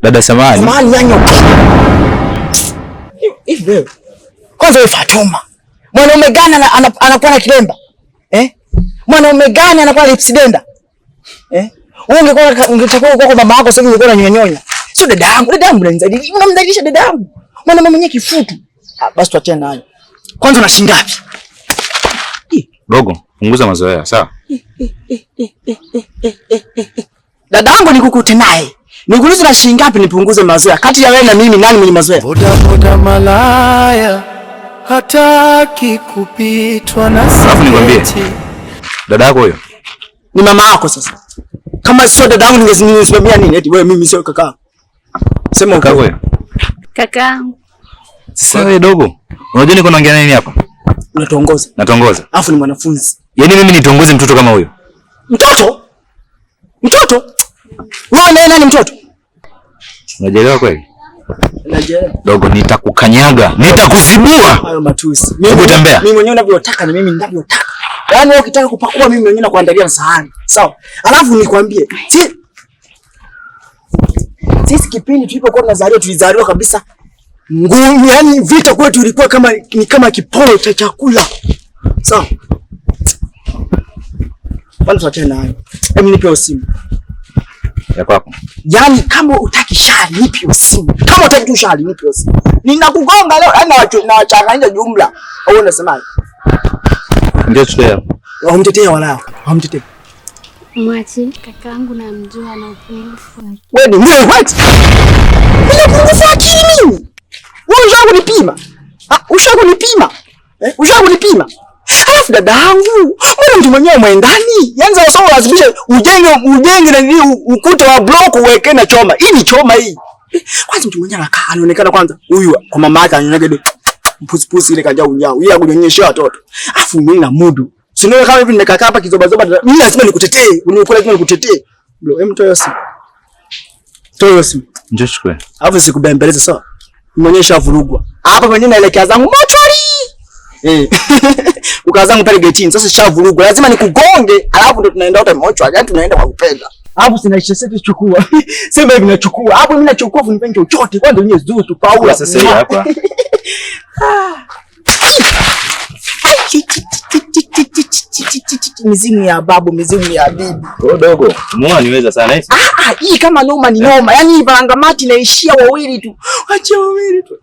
Dada samahani. Samahani nyanyo. Hivi wewe. Kwanza wewe Fatuma. Mwanaume gani anakuwa na kilemba? Mwanaume gani anakuwa na lipsidenda? Ungetakuwa kwa mama yako sasa ungekuwa unanyonya. Sio dada yangu unamdhalilisha dada yangu. Mwanaume mwenyewe kifutu. Basi tuachane nayo. Kwanza una shilingi ngapi? Dogo, punguza mazoea, sawa? Dada yangu nikukute naye. Nikuulize na shilingi ngapi nipunguze mazoea? Kati ya wewe na mimi nani mwenye mazoea? Boda malaya hataki kupitwa na sisi. Alafu nikwambie. Dada yako huyo? Ni mama yako sasa. Kama sio dada yangu ningesimamia nini? Eti wewe mimi sio kaka. Sema kaka wewe. Kakaangu. Sasa wewe dogo, unajua niko naongea nini hapa? Unatongoza. Natongoza. Alafu ni mwanafunzi. Yaani mimi nitongoze mtoto kama huyo? Mtoto? Mtoto? Wewe ndiye nani mtoto? Unaelewa kweli? Unaelewa. Dogo, nitakukanyaga, nitakuzibua. Hayo matusi. Mimi utembea. Mimi mwenyewe ninavyotaka na mimi ninavyotaka. Yaani wewe ukitaka kupakua mimi mwenyewe nakuandalia sahani. Sawa? Alafu nikwambie, sisi kipindi tulipokuwa tunazaliwa tulizaliwa kabisa ngumu, yani vita kwetu ilikuwa kama kiporo cha chakula. Sawa? Bwana tuachane nayo. Hebu nipe simu. Ya kwako. Yaani kama utaki shari nipe simu. Kama utaki tu shari nipe simu. Ninakugonga leo, yani nawachanganya jumla. Au unasemaje? Ndio tutea. Wamtetea wala. Wamtetea. Mwache kakaangu na mjua na upungufu. Wewe ni wewe what? Bila upungufu akili mimi. Wewe unataka kunipima? Unataka kunipima? Unataka Alafu dada yangu, mbona mtu mwenyewe mwendani? Yaani sasa sawa lazimisha ujenge na nini ukuta wa block uweke na choma. Hii ni choma hii. Kwanza mtu mwenyewe anakaa anaonekana kwanza huyu kwa mama yake ananyonyesha pusi ile kaja unyao. Yeye akunyonyesha watoto. Alafu mimi na mudu. Sinaona kama hivi nimekaa hapa kizobazoba. Mimi lazima nikutetee. Uniokola lazima nikutetee. Bro, hem toa simu. Toa simu. Njoo chukue. Alafu sikubembeleza sawa. Nimeonyesha vurugwa. Hapa mwenyewe naelekea zangu mochori. Ukazangu pale getini. Sasa shavurugwa. Lazima nikugonge. Alafu ndo tunaenda wote mochori. Yaani tunaenda kwa kupenda. Hapo sina sheseti chukua. Sema hivi nachukua. Hapo mimi nachukua vunipenje chochote. Kwanza wenyewe zuu tu Paula. Sasa hivi hapa. Mizimu ya babu, mizimu ya bibi. Wewe dogo, umeona niweza sana hizi? Hii kama noma ni noma. Yaani vangamati naishia wawili tu. Acha wawili tu.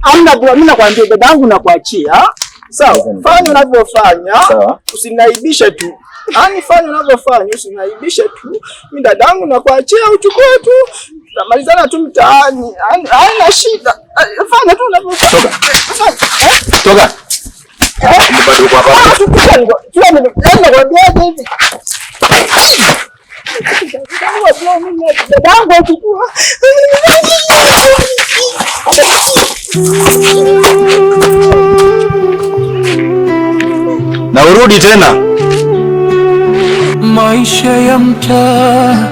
Amna bwana, mimi nakwambia dadangu nakuachia. Sawa? Fanya unavyofanya. Usinaibishe tu. Yaani fanya unavyofanya, usinaibishe tu. Mimi dadangu nakuachia uchukue tu. Tunamalizana tu mtaani. Haina shida. Fanya tu unavyofanya. Toka. Bado uko hapa. Na urudi tena. Maisha ya mtaa,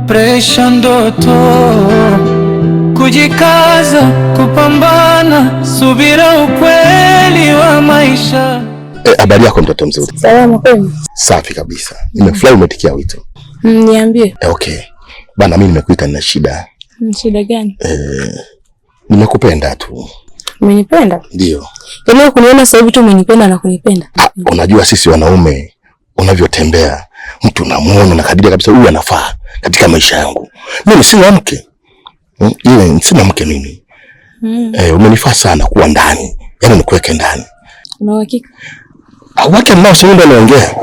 presha, ndoto, kujikaza, kupambana, subira, ukweli wa maisha. Habari yako mtoto mzuri? Salama kwema. Safi kabisa. Nimefurahi umetikia wito. Niambie. Okay. Bana mimi nimekuita nina shida. Shida gani? Nimekupenda tu. Umenipenda? Ndio. Yaani kuniona sasa hivi tu umenipenda na kunipenda. Unajua sisi wanaume unavyotembea mtu unamuona na kadiria kabisa huyu anafaa katika maisha yangu. Mimi sina mke. Sina mke mimi. Umenifaa sana kuwa ndani. Yaani nikuweke ndani. Una uhakika? Wake mnao sio ndio naongea.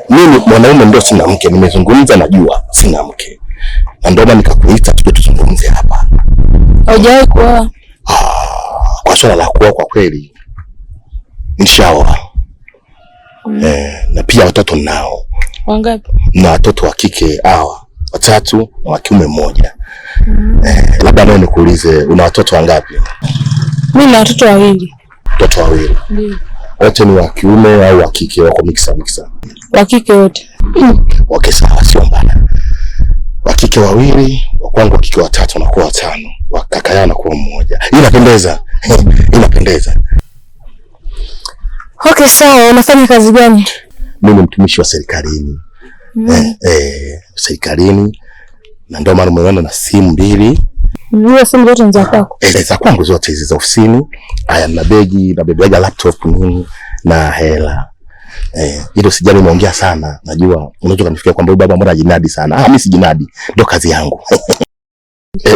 Mimi mwanaume ndio sina mke, nimezungumza najua sina mke. Na ndio maana nikakuita tuje tuzungumze hapa. Haujawahi kuoa? Kwa swala la kuoa kwa kweli nishaoa. Na pia watoto nao. Wangapi? Na watoto wa kike hawa 3 na wa kiume 1. Labda leo nikuulize una watoto wangapi? Mimi na watoto 2. Watoto 2. Ndio. Wote ni wa kiume au wa kike wako mixa? Wa kike wote. Okay, sawa, sio mbaya. Wa kike 2, wa kwangu wa kike 3 na kwa 5. Wa kaka yao na kwa 1. Inapendeza. Inapendeza. Okay, sawa. Unafanya kazi gani? Mimi ni mtumishi wa serikalini. serikalini, na ndio maana umeona na simu 2. Hiyo simu zote ni za kwako? Za kwangu zote hizi za ofisini. Haya, na begi, na begi laptop nini na hela. Hilo sijali, umeongea sana. Najua unaweza kunifikia kwamba baba mbona jinadi sana. Mimi si jinadi, ndio kazi yangu.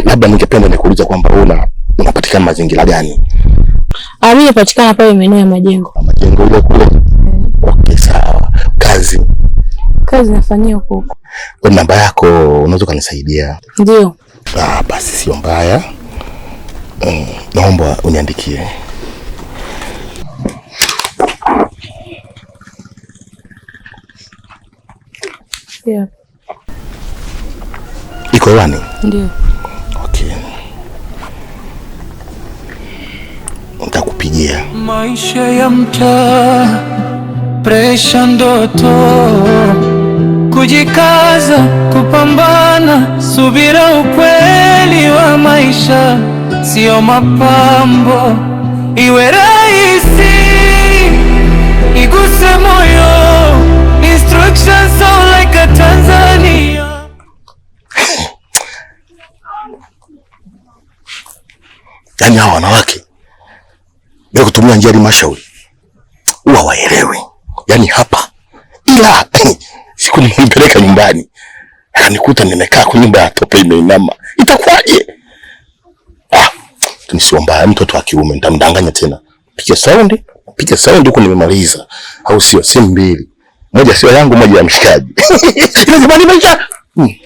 Labda ningependa nikuuliza kwamba unapatikana mazingira gani? Mimi napatikana pale maeneo ya Majengo. Majengo ile kule. Okay, sawa. Kazi nafanyia huko. Namba yako unaweza kunisaidia? Ndio. Basi sio mbaya. Naomba uniandikie. Yeah. Iko wani? Ndio. Okay. Nitakupigia. Maisha ya mtaa, presha, ndoto, kujikaza, kupambana, subira, ukweli wa maisha, sio mapambo. Iwe rahisi, iguse moyo, instructions sound like a Tanzania. Yaani hawa wanawake ya kutumia njia ya halmashauri huwa waelewi. Yaani hapa ila siku nimpeleka nyumbani akanikuta nimekaa kwa nyumba ya tope imeinama, itakuwaje? Tunisiwa mbaya, mtoto wa kiume nitamdanganya tena. Piga sound huko nimemaliza, au sio? Simu 2, moja sio yangu, moja ya mshikaji. Lazima nimesha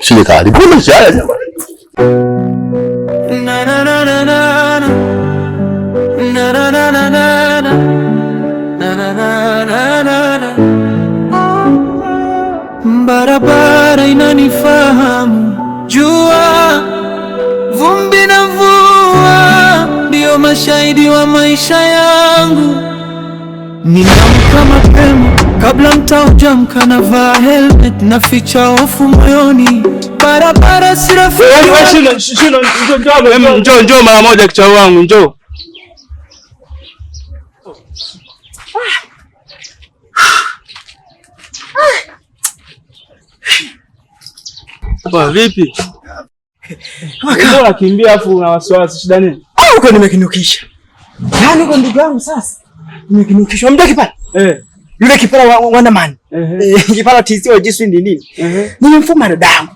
sije karibu nimesha jamani. Na na na na na na na na na na na na na. Barabara inanifahamu, jua, vumbi na mvua ndio mashahidi wa maisha yangu. Ninaamka mapema kabla mtaujamka, navaa helmet, naficha hofu moyoni. Barabara si rafiki. Njoo mara moja kichwa wangu, njoo. Hapa vipi? Mbona kimbia afu una wasiwasi, shida nini? Uko nimekinukisha. Yaani uko ndugu yangu sasa. Nimekinukisha. Mdoki pale. Yule kipara wana man. Kipara TCO jinsi nini? Nimemfuma dadangu.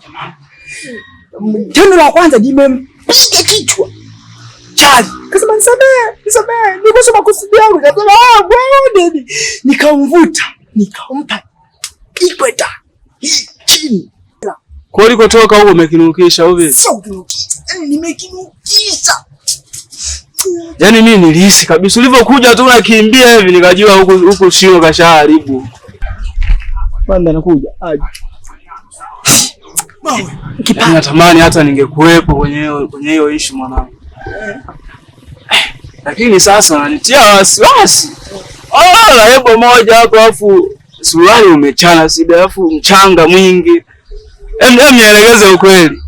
Tendo la kwanza nimempiga kichwa. Chali. Kasema nisamehe. Nikosema kusudi yangu. Kasema wewe nikamvuta. Nikampa ikweta. Chini. Kwa hiyo ulikotoka huko umekinukisha au vipi? Sio kinukisha. Nimekinukisha. Yaani mimi nilihisi kabisa ulivyokuja tu unakimbia hivi nikajua huku shimo kashaharibu. Panda anakuja. Aje. Yaani natamani hata ningekuepo kwenye hiyo issue mwanangu. Lakini sasa unanitia wasiwasi. Na hebo moja hapo afu suruali umechana sida afu mchanga mwingi. Nielekeze ukweli.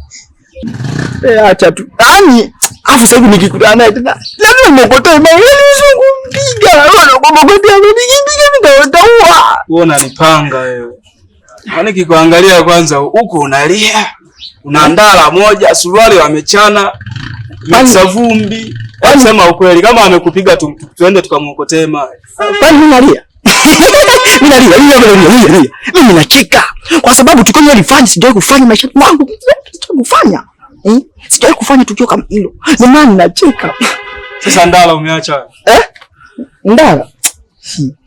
Acha tu. Yaani afu sasa hivi nikikutana naye tena lazima nimekotee mimi kumpiga. Unaona kwa magotea mpiga nitaua. Wewe unanipanga wewe. Yaani kikuangalia kwanza huko unalia. Unaandala moja suruali wamechana. Msa vumbi. Sema ukweli kama amekupiga tuende tukamwokotee mawe. Kwani mimi nalia? Mimi nacheka kwa sababu tukio nilifanya sijawahi kufanya maisha yangu. Kufanya sijawahi kufanya tukio kama hilo. Ni maana nacheka. Sasa ndala umeacha? Ndala?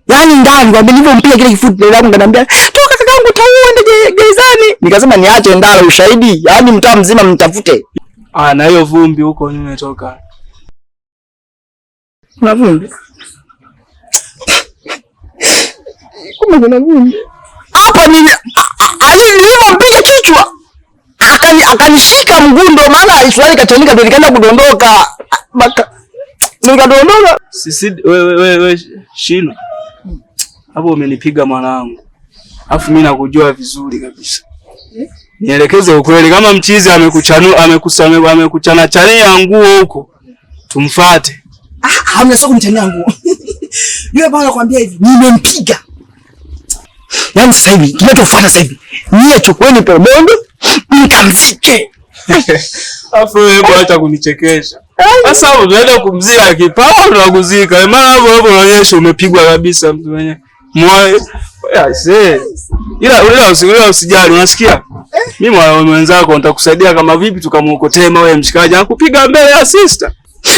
Yaani ndani kwa nilipompiga kile kifuti leo yangu nganiambia toka kakangu tauende gerezani. Nikasema niache ndala ushahidi. Yaani mtaa mzima mtafute. Na hiyo vumbi huko nimetoka. Kuna vumbi? Kuna vumbi. Hapa nilipompiga kichwa akanishika mguu, ndo maana Israeli kachanika ndio nikaenda kudondoka. Nikadondoka. Sisi wewe Shino. Hapo umenipiga mwanangu. Alafu mimi nakujua vizuri kabisa. Nielekeze ukweli kama mchizi amekuchana chania nguo huko. Tumfuate. Hamna sio kumchania nguo. Yule bwana anakuambia hivi, nimempiga. Yaani sasa hivi kinachofuata sasa hivi nyie chukueni pombe mkamzike. Afu wewe acha kunichekesha. Sasa hapo tunaenda kumzika kipawa tunakuzika. Maana hapo unaonyesha umepigwa kabisa mtu mwenyewe. Moyo. Ila usijali unasikia? Mimi mwenzako nitakusaidia kama vipi tukamuokotema wewe mshikaji anakupiga mbele ya sister.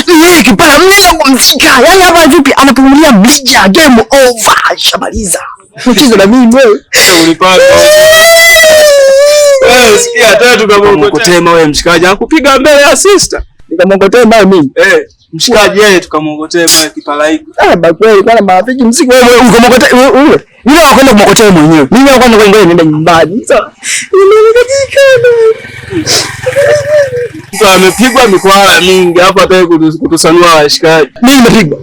Yeye kipara mnaenda kumzika. Yaani hapa vipi anapumulia mlija game over. Shamaliza. Mchezo na mimi wewe. Ulipata. Sikia tena tukamuokotema wewe mshikaji anakupiga mbele ya sister. Nikamwongotema mimi. Mshikaji yeye tukamwongotema wewe kipalaiko. Bakweli kana marafiki msiki wewe ukamwongotema wewe. Yule wakwenda kumwongotema mwenyewe. Mimi nakwenda kwenda nenda nyumbani. Sasa amepigwa mikwala mingi hapa hata kutusanua washikaji. Mimi nimepigwa.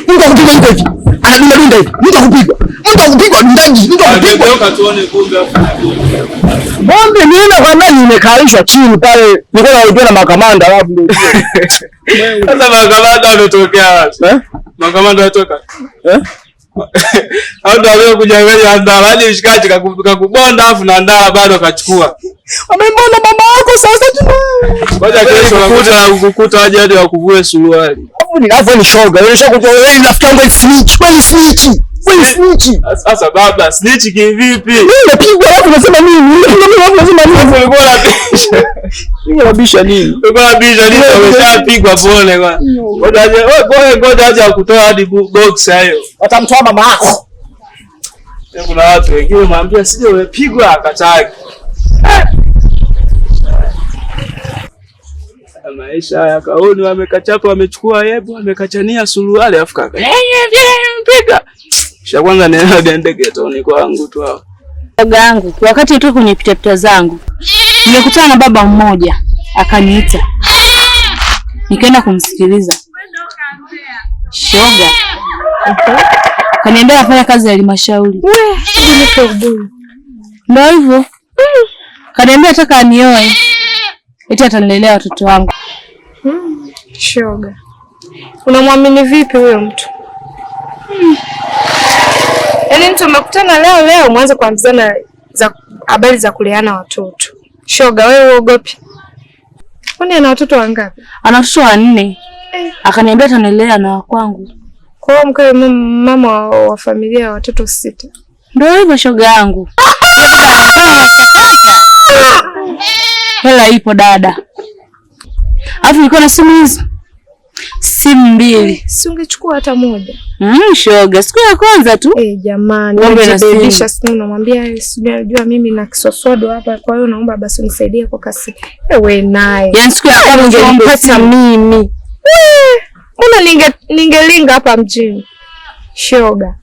Mtu akupiga yuko hivi. Anadunda hivi. Mtu akupigwa. Mtu akupigwa dundaji. Mtu akupigwa. Geuka tuone kumbe hapo. Bombe nienda kwa nani nimekalishwa chini pale. Nilikuwa naongea na makamanda alafu ndio. Sasa makamanda wametokea wapi? Makamanda watoka. Au ndio leo kujanganya ndala hadi mshikaji kakubonda afu na ndala bado kachukua. Wamembona mama yako sasa tuna. Ngoja kesho kukuta aje hadi wakuvue suruali. Alafu ni shoga. Wewe shoga wewe rafiki yangu snitch. Wewe snitch. Wewe snitch. Sasa baba snitch kivipi? Mimi napigwa alafu unasema nini? Mimi unasema nini? Ulikuwa unabisha. Mimi unabisha nini? Ulikuwa unabisha nini? Umeshapigwa pole kwa. Ngoja aje akutoa hadi box hayo. Watamtoa mama yako. Kuna watu wengine mwambia sije umepigwa akataki. Maisha haya kaoni wamekachapa wamechukua yebo wamekachania suruali afu kaka. Mpiga. Kisha kwanza nenda ndege toni kwangu tu hapo. Baba yangu wakati tu kwenye pitapita zangu nimekutana na baba mmoja akaniita. Nikaenda kumsikiliza. Shoga. Kaniambia afanya kazi ya halmashauri. Ndio hivyo. Kaniambia nataka anioe. Eti atanilelea watoto wangu. Shoga. Unamwamini vipi huyo mtu? Yaani mtu umekutana leo mwanzo kuambizana za habari za kuleana watoto. Shoga wewe uogopi? Kwani ana watoto wangapi? Ana watoto 4. Akaniambia atanilelea na kwangu. Kwa hiyo mkae mama wa familia ya watoto 6. Ndio hivyo shoga yangu. Hela ipo dada. Alafu nilikuwa na simu hizo. Simu 2. Si ungechukua hata moja. Shoga, siku ya kwanza tu. Jamani, unabadilisha simu namwambia sijajua mimi na kisoswado hapa kwa hiyo naomba basi unisaidie kwa kasi. Wewe naye. Yaani siku ya kwanza ungempata mimi. Mbona ningelinga hapa mjini. Shoga.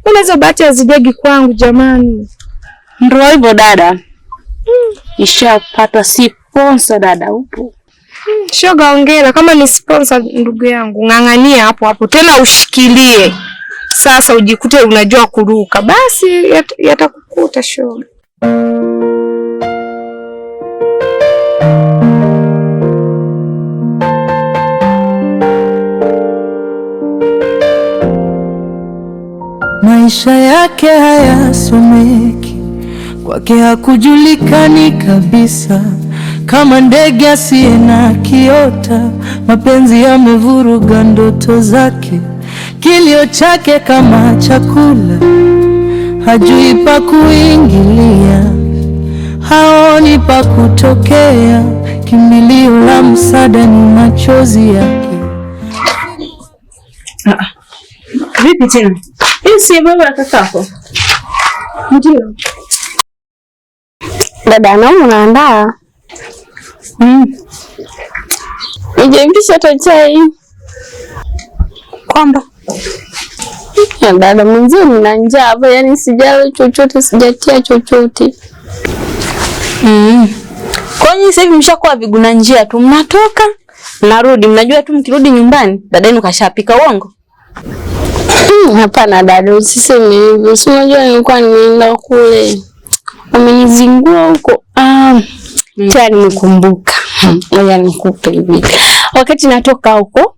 Mbona hizo bahati hazijagi kwangu jamani? Ndio hivyo dada. Ishapata sponsor dada upo. Shoga ongera kama ni sponsor ndugu yangu ng'ang'ania hapo tena ushikilie. Sasa ujikute unajua kuruka basi yatakukuta shoga. Maisha yake hayasomeki, kwake hakujulikani kabisa, kama ndege asiye na kiota. Mapenzi yamevuruga ndoto zake, kilio chake kama chakula, hajui pa kuingilia, haoni pa kutokea, kimbilio la msaada ni machozi yake. Vipi tena? Hii si baba kakako? Ndio. Dada naona unaandaa. Nijempisha hata chai. Kwamba ya dada mwenyewe nina njaa hapa, yani sijala chochote, sijatia chochote. Kwa nini sasa hivi mshakuwa viguna njia tu, mnatoka mnarudi, mnajua tu mkirudi nyumbani dada yenu kashapika uongo? Hapana dada, usiseme hivyo. Si unajua nilikuwa nimeenda kule. Wamenizingua huko. Tena nimekumbuka. Ngoja nikupe hivi. Wakati natoka huko,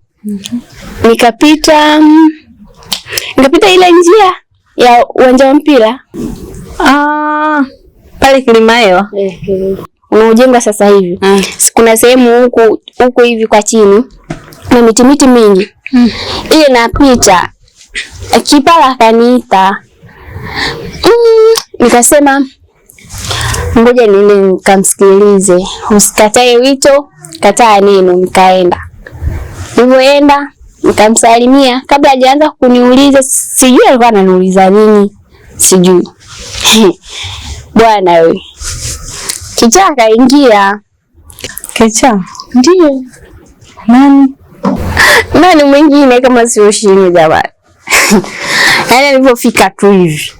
nikapita ile njia ya uwanja wa mpira. Pale Kilimahewa. Unaojenga sasa hivi. Kuna sehemu huku hivi kwa chini na miti mingi. Ile napita. Kipala akaniita. Nikasema ngoja niende nikamsikilize. Usikatae wito, kataa neno. Nikaenda. Nilipoenda nikamsalimia, kabla hajaanza kuniuliza, sijui alikuwa ananiuliza nini. Sijui. Bwana wewe. Kichaa kaingia. Kichaa? Ndiyo. Nani mwingine kama sio Shinu jamani. Yaani alipofika tu hivi.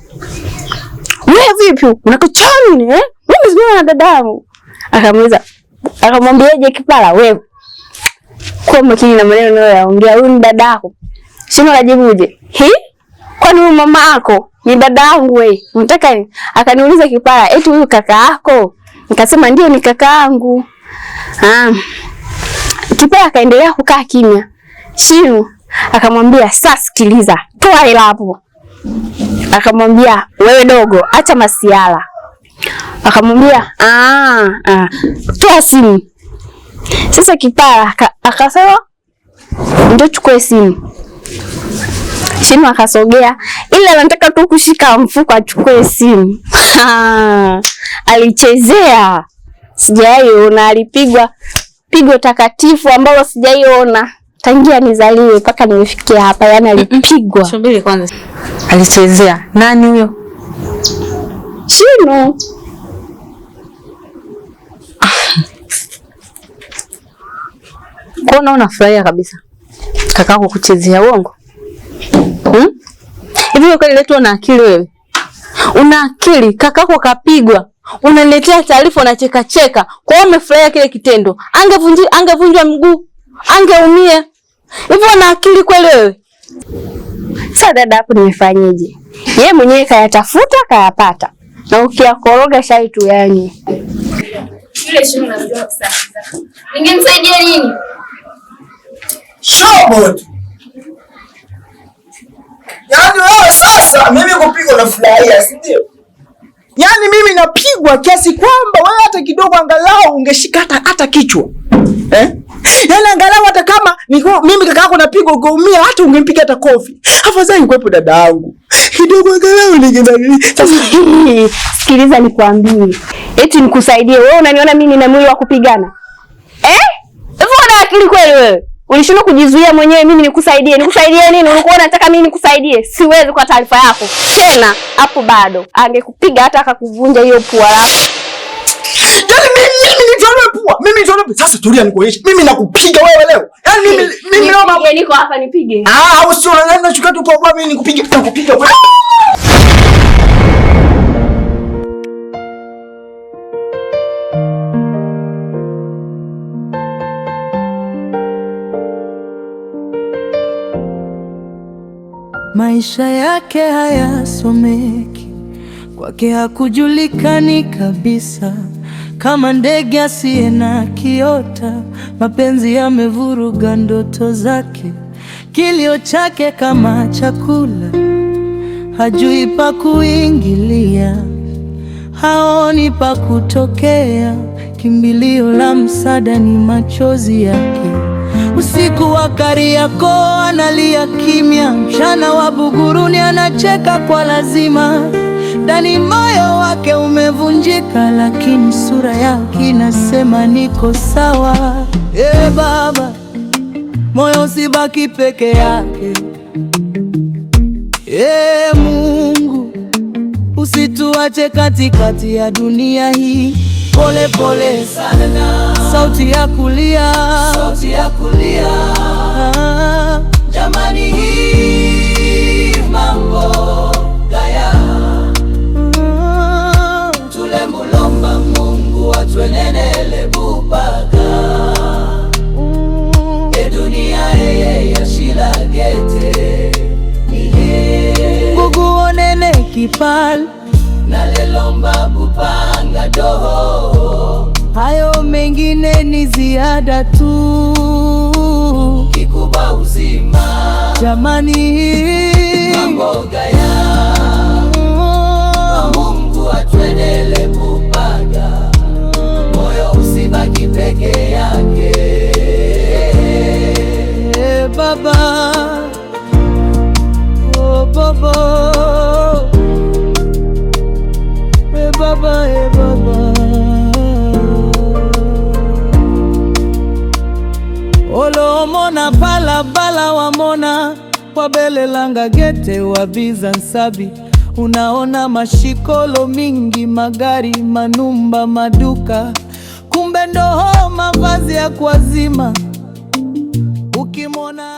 Wewe vipi? Unakichaa nini eh? Wewe sio na dadangu. Akamwambiaje Kipala wewe? Kwa makini na maneno unayoongea, huyu ni dadako. Shinu anajibuje? Kwani huyu mama yako ni dadangu wewe? Unataka nini? Akaniuliza Kipala, eti huyu kaka yako? Nikasema ndio ni kaka yangu. Kipala akaendelea kukaa kimya. Shinu akamwambia, "Sasa sikiliza, toa hela hapo." Akamwambia, "Wewe dogo, acha masiala." Akamwambia, "Toa simu." Sasa Kipala akasema, "Ndio chukue simu." Shinu akasogea, ila anataka tu kushika mfuko achukue simu. Alichezea. Sijaiona, alipigwa pigo takatifu ambalo sijaiona tangia nizaliwe mpaka nimefikia hapa. Yaani alipigwa. Subiri kwanza. Alichezea. Nani huyo? Shinu. Mbona unafurahia kabisa kakako kuchezea uongo? Hivi kweli letu una akili wewe? Una akili? Kakako kapigwa. Unaletea taarifa unacheka cheka. Kwa hiyo umefurahia kile kitendo. Angevunjwa mguu. Angeumia. Hivi una akili kweli wewe? Sasa dada hapo nimefanyaje? Yeye mwenyewe kayatafuta kayapata. Na ukiyakoroga shai tu yani. Yule Shinu anajua sasa. Ningemsaidia nini? Shobot. Yaani wewe sasa mimi kupigwa na furahia, si ndio? Yaani mimi napigwa kiasi kwamba wewe hata kidogo angalau ungeshika hata kichwa. Yaani angalau hata kama mimi kaka yako napigwa ukaumia hata ungempiga hata kofi. Afadhali ngwepo dada yangu. Kidogo angalau ningenani. Sasa sikiliza nikwambie. Eti nikusaidie. Wewe unaniona mimi nina mwili wa kupigana? Hivi una akili kweli wewe? Ulishindwa kujizuia mwenyewe mimi nikusaidie. Nikusaidie nini? Ulikuwa unataka mimi nikusaidie? Siwezi kwa taarifa yako. Tena hapo bado angekupiga hata akakuvunja hiyo pua lako. Yaani mimi nitoe pua. Mimi nitoe pua. Sasa tulia nikuonyeshe. Mimi nakupiga wewe leo. Yaani mimi leo mama niko hapa nipige. Au sio unachukua tu pua mimi nikupiga wewe. Maisha yake hayasomeki, kwake hakujulikani kabisa, kama ndege asiye na kiota. Mapenzi yamevuruga ndoto zake, kilio chake kama chakula, hajui pa kuingilia, haoni pa kutokea. Kimbilio la msaada ni machozi yake. Usiku wa Kariakoo analia kimya, mchana wa Buguruni anacheka kwa lazima. Ndani moyo wake umevunjika, lakini sura yake inasema niko sawa. Baba, moyo usibaki peke yake. Mungu, usituache katikati ya dunia hii. Pole pole sana, sauti ya kulia, jamani, hii mambo gaya. Tulembulomba Mungu atwenenele bupaka, dunia yashilagete ngugu onene Kipala nalelomba bupanga doho. Hayo mengine ni ziada tu, kikubwa uzima jamani, mambo gaya Mungu olomona palabala wamona wabelelanga gete wabiza nsabi. Unaona mashikolo mingi, magari, manumba, maduka, kumbe ndoho mavazi ya kuazima. Ukimona